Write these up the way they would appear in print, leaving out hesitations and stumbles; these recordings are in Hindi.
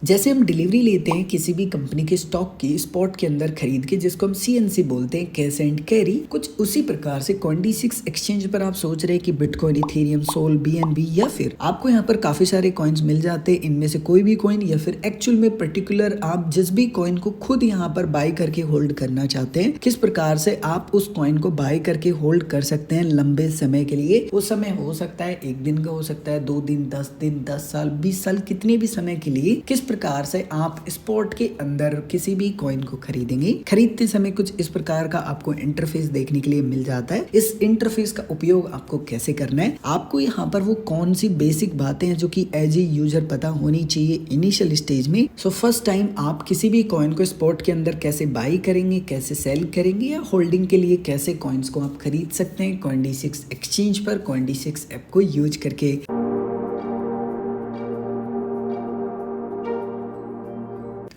जैसे हम डिलीवरी लेते हैं किसी भी कंपनी के स्टॉक की स्पॉट के अंदर खरीद के, जिसको हम सीएनसी बोलते हैं, कैश एंड कैरी, कुछ उसी प्रकार से कॉइनडिसिक्स एक्सचेंज पर आप सोच रहे हैं कि बिटकॉइन, इथेरियम, सोल, बीएनबी या फिर आपको यहाँ पर काफी सारे कॉइन्स मिल जाते हैं, इनमें से कोई भी कॉइन या फिर एक्चुअल में पर्टिकुलर आप जिस भी कॉइन को खुद यहाँ पर बाय करके होल्ड करना चाहते हैं, किस प्रकार से आप उस कॉइन को बाय करके होल्ड कर सकते हैं लंबे समय के लिए। वो समय हो सकता है 1 दिन का, हो सकता है 2 दिन, 10 दिन, 10 साल, 20 साल, कितने भी समय के लिए किस प्रकार से आप स्पॉट के अंदर किसी भी कॉइन को खरीदेंगे। खरीदते समय कुछ इस प्रकार का आपको इंटरफेस देखने के लिए मिल जाता है। इस इंटरफेस का उपयोग आपको कैसे करना है, आपको यहाँ पर वो कौन सी बेसिक बातें हैं जो कि एज ए यूजर पता होनी चाहिए इनिशियल स्टेज में। सो फर्स्ट टाइम आप किसी भी कॉइन को स्पॉट के अंदर कैसे बाई करेंगे, कैसे सेल करेंगे या होल्डिंग के लिए कैसे कॉइन्स को आप खरीद सकते हैं कॉइनडिसिक्स एक्सचेंज पर कॉइनडिसिक्स ऐप को यूज करके।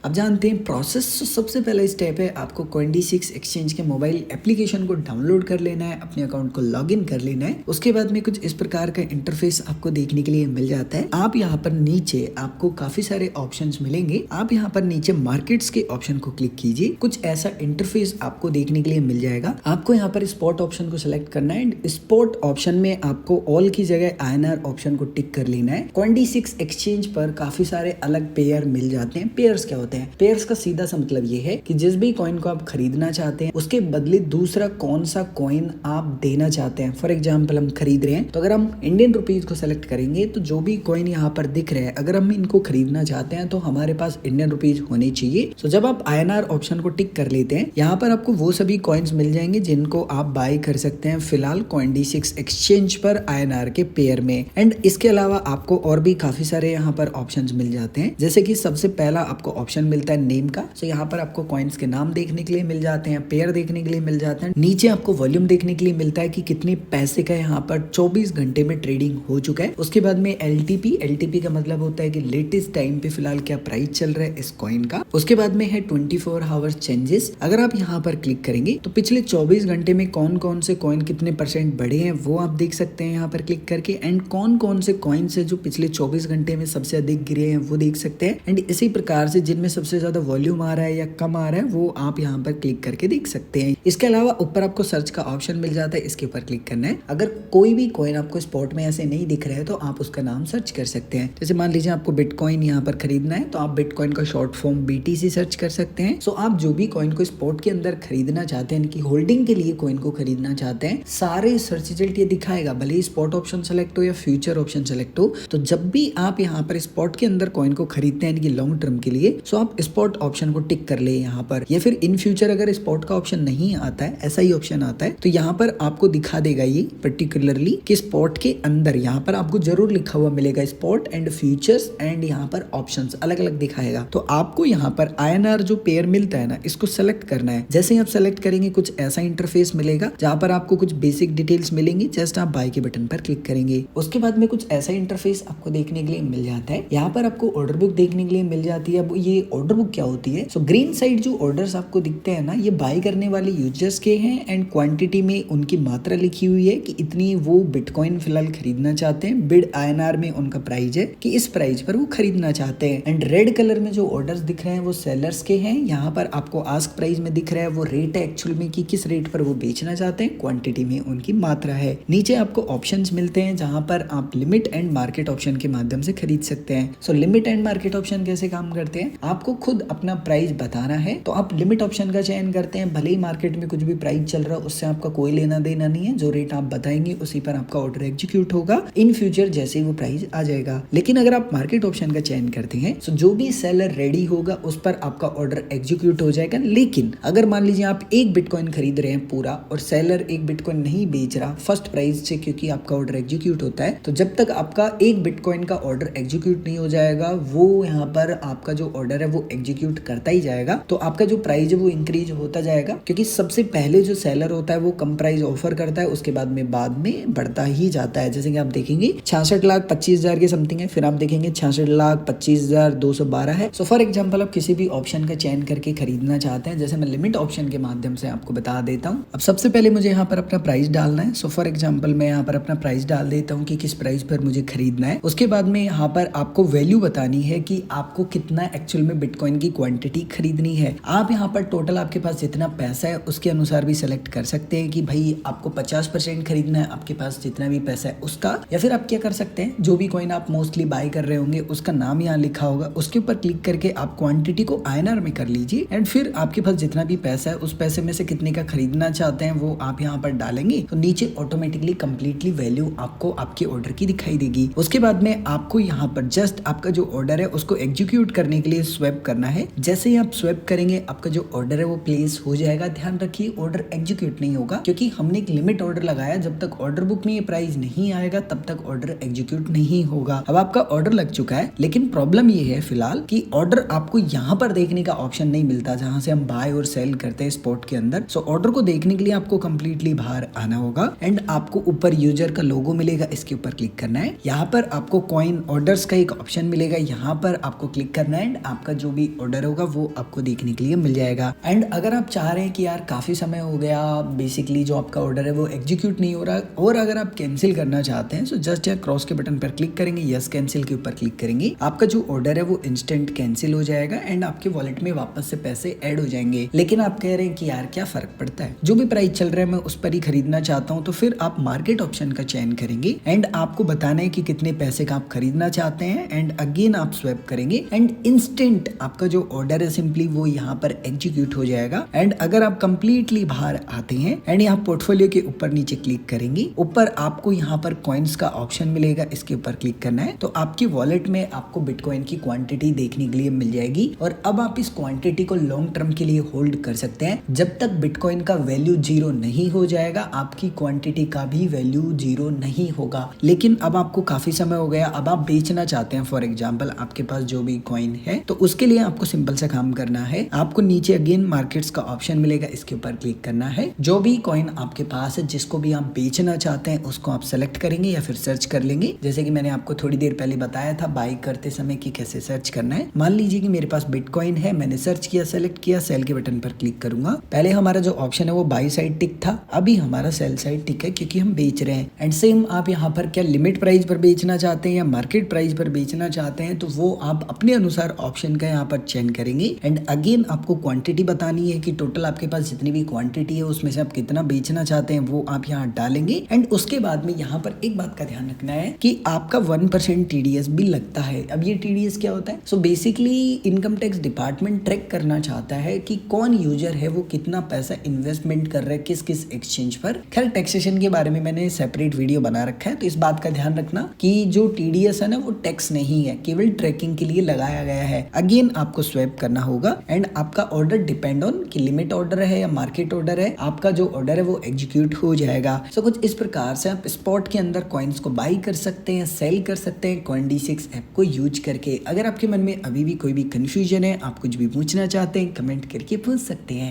अब जानते हैं प्रोसेस। सबसे पहला स्टेप है आपको कॉइनडिसिक्स एक्सचेंज के मोबाइल एप्लीकेशन को डाउनलोड कर लेना है, अपने अकाउंट को लॉगिन कर लेना है। उसके बाद में कुछ इस प्रकार का इंटरफेस आपको देखने के लिए मिल जाता है। आप यहाँ पर नीचे आपको काफी सारे ऑप्शंस मिलेंगे। आप यहाँ पर नीचे मार्केट्स के ऑप्शन को क्लिक कीजिए, कुछ ऐसा इंटरफेस आपको देखने के लिए मिल जाएगा। आपको यहाँ पर स्पॉट ऑप्शन को सिलेक्ट करना है। स्पॉट ऑप्शन में आपको ऑल की जगह आईएनआर ऑप्शन को टिक कर लेना है। कॉइनडिसिक्स एक्सचेंज पर काफी सारे अलग पेयर मिल जाते हैं। पेयर्स क्या होते हैं? पेयर्स का सीधा सा मतलब ये है कि जिस भी कॉइन को आप खरीदना चाहते हैं उसके बदले दूसरा कौन सा कॉइन आप देना चाहते हैं। फॉर एग्जांपल हम खरीद रहे हैं तो अगर हम इंडियन रुपीज को सेलेक्ट करेंगे तो जो भी कॉइन यहाँ पर दिख रहे हैं, अगर हम इनको खरीदना चाहते हैं तो हमारे पास इंडियन रुपीज होने चाहिए। तो जब आप आईएनआर ऑप्शन को टिक कर लेते हैं, यहाँ पर आपको वो सभी कॉइन्स मिल जाएंगे जिनको आप बाय कर सकते हैं फिलहाल कॉइनडिसिक्स एक्सचेंज पर आईएनआर के पेयर में। एंड इसके अलावा आपको और भी काफी सारे यहाँ पर ऑप्शन मिल जाते हैं, जैसे कि सबसे पहला आपको ऑप्शन मिलता है नेम का। सो यहाँ पर आपको कॉइन्स के नाम देखने के लिए मिल जाते हैं, पेयर देखने के लिए मिल जाते हैं। नीचे आपको वॉल्यूम देखने के लिए मिलता है कि कितने पैसे का यहाँ पर 24 घंटे में ट्रेडिंग हो चुका है। उसके बाद में एलटीपी का मतलब होता है कि लेटेस्ट टाइम पे फिलहाल क्या प्राइस चल रहा है इस कॉइन का। उसके बाद में है 24 आवर्स चेंजेस। अगर आप यहाँ पर क्लिक करेंगे तो पिछले 24 घंटे में कौन कौन से कॉइन कितने % बढ़े हैं वो आप देख सकते हैं यहाँ पर क्लिक करके। एंड कौन कौन से कॉइन है जो पिछले 24 घंटे में सबसे अधिक गिरे हैं वो देख सकते हैं। एंड इसी प्रकार से जिनमें सबसे ज्यादा वॉल्यूम आ रहा है या कम आ रहा है वो आप यहाँ पर क्लिक करके देख सकते हैं। इसके अलावा ऊपर आपको सर्च का ऑप्शन मिल जाता है, इसके ऊपर क्लिक करना है। अगर कोई भी कॉइन आपको स्पॉट में ऐसे नहीं दिख रहा है तो आप उसका नाम सर्च कर सकते हैं। जैसे मान लीजिए आपको बिटकॉइन यहाँ पर खरीदना है तो आप बिटकॉइन का शॉर्ट फॉर्म बीटीसी सर्च कर सकते हैं। सो आप जो भी कॉइन को स्पॉट के अंदर खरीदना चाहते हैं कि होल्डिंग के लिए कॉइन को खरीदना चाहते हैं, सारे सर्च रिजल्ट ये दिखाएगा, भले ही स्पॉट ऑप्शन सेलेक्ट हो या फ्यूचर ऑप्शन सेलेक्ट हो। तो जब भी आप यहाँ पर स्पॉट के अंदर कॉइन को खरीदते हैं लॉन्ग टर्म के लिए, सो आप स्पॉट ऑप्शन को टिक कर ले यहाँ पर। या फिर इन फ्यूचर अगर स्पॉट का ऑप्शन नहीं आता है, ऐसा ही ऑप्शन आता है, तो यहाँ पर आपको दिखा देगा ये पर्टिकुलरली कि स्पॉट के अंदर यहाँ पर आपको जरूर लिखा हुआ मिलेगा स्पॉट एंड फ्यूचर्स एंड यहाँ पर ऑप्शंस अलग अलग दिखाएगा। तो आपको यहाँ पर आईएनआर जो पेयर मिलता है ना, इसको सेलेक्ट करना है। जैसे ही आप सेलेक्ट करेंगे कुछ ऐसा इंटरफेस मिलेगा जहाँ पर आपको कुछ बेसिक डिटेल्स मिलेंगी। जस्ट आप बाय के बटन पर क्लिक करेंगे। उसके बाद में कुछ ऐसा इंटरफेस आपको देखने के लिए मिल जाता है। यहाँ पर आपको ऑर्डर बुक देखने के लिए मिल जाती है। अब ये ऑर्डर बुक क्या होती है? सो ग्रीन साइड जो ऑर्डर्स आपको दिखते हैं ना, ये बाय करने वाले यूजर्स के हैं एंड क्वांटिटी में उनकी मात्रा लिखी हुई है कि इतनी वो बिटकॉइन फिलहाल खरीदना चाहते हैं। बिड आईएनआर में उनका प्राइस है कि इस प्राइस पर वो खरीदना चाहते हैं। एंड रेड कलर में जो ऑर्डर्स दिख रहे हैं वो सेलर्स के हैं। यहाँ पर आपको आस्क प्राइस में दिख रहा है वो रेट है एक्चुअल में कि किस रेट पर वो बेचना चाहते हैं, क्वांटिटी में उनकी मात्रा है। नीचे आपको ऑप्शंस मिलते हैं जहां पर आप लिमिट एंड मार्केट ऑप्शन के माध्यम से खरीद सकते हैं। So limit and market option कैसे काम करते हैं? आपको खुद अपना प्राइस बताना है तो आप लिमिट ऑप्शन का चयन करते हैं। भले ही मार्केट में कुछ भी प्राइस चल रहा है उससे आपका कोई लेना देना नहीं है। जो रेट आप बताएंगे उसी पर आपका ऑर्डर एग्जीक्यूट होगा इन फ्यूचर जैसे ही वो प्राइस आ जाएगा। लेकिन अगर आप मार्केट ऑप्शन का चयन करते हैं तो जो भी सेलर रेडी होगा उस पर आपका ऑर्डर एग्जीक्यूट हो जाएगा। लेकिन अगर मान लीजिए आप एक बिटकॉइन खरीद रहे हैं पूरा और सेलर एक बिटकॉइन नहीं बेच रहा फर्स्ट प्राइस से, क्योंकि आपका ऑर्डर एग्जीक्यूट होता है, तो जब तक आपका एक बिटकॉइन का ऑर्डर एग्जीक्यूट नहीं हो जाएगा वो यहाँ पर आपका जो ऑर्डर ऑर्डर है वो एग्जीक्यूट करता ही जाएगा, तो आपका जो प्राइस है वो इंक्रीज होता जाएगा, क्योंकि सबसे पहले जो सेलर होता है वो कम प्राइस ऑफर करता है, उसके बाद में बढ़ता ही जाता है। जैसे कि आप देखेंगे 66,25,000 के समथिंग है, फिर आप देखेंगे 66,25,212 है। सो फॉर एग्जाम्पल आप किसी भी ऑप्शन का चयन करके खरीदना चाहते हैं, जैसे मैं लिमिट ऑप्शन के माध्यम से आपको बता देता हूँ। अब सबसे पहले मुझे यहाँ पर अपना प्राइस डालना है। सो फॉर एग्जाम्पल मैं यहाँ पर अपना प्राइस डाल देता हूँ कि किस प्राइस पर मुझे खरीदना है। उसके बाद में यहाँ पर आपको वैल्यू बतानी है कि आपको कितना एक्चुअल में बिटकॉइन की क्वांटिटी खरीदनी है। आप यहाँ पर टोटल आपके पास जितना पैसा है उसके अनुसार भी सेलेक्ट कर सकते हैं कि भाई आपको 50% खरीदना है आपके पास जितना भी पैसा है उसका, या फिर आप क्या कर सकते हैं, जो भी कॉइन आप मोस्टली बाय कर रहे होंगे उसका नाम यहाँ लिखा होगा, उसके ऊपर क्लिक करके आप क्वांटिटी को INR में कर लीजिए एंड फिर आपके पास जितना भी पैसा है उस पैसे में से कितने का खरीदना चाहते हैं वो आप यहाँ पर डालेंगे, तो नीचे ऑटोमेटिकली कंप्लीटली वैल्यू आपको आपके ऑर्डर की दिखाई देगी। उसके बाद में आपको यहाँ पर जस्ट आपका जो ऑर्डर है उसको एग्जीक्यूट करने के लिए स्वैप करना है। जैसे ही आप स्वैप करेंगे आपका जो ऑर्डर है वो प्लेस हो जाएगा। ध्यान रखिए ऑर्डर एग्जीक्यूट नहीं होगा, क्योंकि हमने एक लिमिट ऑर्डर लगाया, जब तक ऑर्डर बुक में ये प्राइस नहीं आएगा तब तक ऑर्डर एग्जीक्यूट नहीं होगा। अब आपका ऑर्डर लग चुका है, लेकिन प्रॉब्लम ये है फिलहाल कि ऑर्डर आपको यहाँ पर देखने का ऑप्शन नहीं मिलता जहां से हम बाय और सेल करते हैं स्पॉट के अंदर। सो ऑर्डर को देखने के लिए आपको कंप्लीटली बाहर आना होगा एंड आपको ऊपर यूजर का लोगो मिलेगा, इसके ऊपर क्लिक करना है। यहाँ पर आपको कॉइन ऑर्डर्स का एक ऑप्शन मिलेगा, यहाँ पर आपको क्लिक करना है एंड आपका जो भी ऑर्डर होगा वो आपको देखने के लिए मिल जाएगा। एंड अगर आप चाह रहे हैं कि यार काफी समय हो गया बेसिकली जो आपका ऑर्डर है वो एग्जीक्यूट नहीं हो रहा, और अगर आप कैंसिल करना चाहते हैं, सो जस्ट यहाँ क्रॉस के बटन पर क्लिक करेंगे, यस कैंसिल के ऊपर क्लिक करेंगे, आपका जो ऑर्डर है वो इंस्टेंट कैंसिल हो जाएगा एंड आपके वॉलेट में वापस से पैसे ऐड हो जाएंगे। लेकिन आप कह रहे हैं कि यार क्या फर्क पड़ता है, जो भी प्राइस चल रहा है मैं उस पर ही खरीदना चाहता हूँ, तो फिर आप मार्केट ऑप्शन का चयन करेंगे एंड आपको बताना है कि कितने पैसे का आप खरीदना चाहते हैं एंड अगेन आप स्वैप करेंगे एंड इंस्टेंट आपका जो ऑर्डर है सिंपली वो यहाँ पर एग्जीक्यूट हो जाएगा। एंड अगर आप कंप्लीटली बाहर आते हैं एंड यहाँ पोर्टफोलियो के ऊपर नीचे क्लिक करेंगे, ऊपर आपको यहाँ पर कॉइन्स का ऑप्शन मिलेगा, इसके ऊपर क्लिक करना है, तो आपकी वॉलेट में आपको बिटकॉइन की क्वांटिटी देखने के लिए मिल जाएगी। और अब आप इस क्वांटिटी को लॉन्ग टर्म के लिए होल्ड कर सकते हैं, जब तक बिटकॉइन का वैल्यू 0 नहीं हो जाएगा आपकी क्वांटिटी का भी वैल्यू 0 नहीं होगा। लेकिन अब आपको काफी समय हो गया, अब आप बेचना चाहते हैं, फॉर एग्जाम्पल आपके पास जो भी कॉइन है, तो उसके लिए आपको सिंपल सा काम करना है, आपको नीचे अगेन मार्केट्स का ऑप्शन मिलेगा, इसके ऊपर क्लिक करना है। जो भी कॉइन आपके पास है जिसको भी आप बेचना चाहते हैं उसको आप सेलेक्ट करेंगे या फिर सर्च कर लेंगे, जैसे कि मैंने आपको थोड़ी देर पहले बताया था बाई करते समय कि कैसे सर्च करना है। मान लीजिए कि मेरे पास बिटकॉइन है, मैंने सर्च किया, सेलेक्ट किया, सेल के बटन पर क्लिक करूंगा। पहले हमारा जो ऑप्शन है वो बाई साइड टिक था, अभी हमारा सेल साइड टिक है क्योंकि हम बेच रहे हैं। एंड सेम आप यहाँ पर क्या लिमिट प्राइस पर बेचना चाहते हैं या मार्केट प्राइस पर बेचना चाहते हैं, तो वो आप अपने अनुसार ऑप्शन का यहाँ पर चयन करेंगे। एंड अगेन आपको क्वांटिटी बतानी है कि टोटल आपके पास जितनी भी क्वांटिटी है उसमें से आप कितना बेचना चाहते हैं वो आप यहाँ डालेंगे। एंड उसके बाद में यहाँ पर एक बात का ध्यान रखना है कि आपका 1% TDS भी लगता है। अब ये TDS क्या होता है? So basically income tax department track करना चाहता है कि कौन यूजर है वो कितना पैसा इन्वेस्टमेंट कर रहा है किस किस एक्सचेंज पर। खैर टैक्सेशन के बारे में मैंने सेपरेट वीडियो बना रखा है, तो इस बात का ध्यान रखना कि जो TDS है ना वो टैक्स नहीं है, केवल ट्रैकिंग के लिए लगाया गया है। अगेन आपको स्वैप करना होगा एंड आपका ऑर्डर डिपेंड ऑन कि लिमिट ऑर्डर है या मार्केट ऑर्डर है, आपका जो ऑर्डर है वो एग्जीक्यूट हो जाएगा। सो कुछ इस प्रकार से आप स्पॉट के अंदर कॉइन्स को बाई कर सकते हैं, सेल कर सकते हैं Coin-D6 ऐप को यूज करके। अगर आपके मन में अभी भी कोई भी कंफ्यूजन है, आप कुछ भी पूछना चाहते हैं, कमेंट करके पूछ सकते हैं।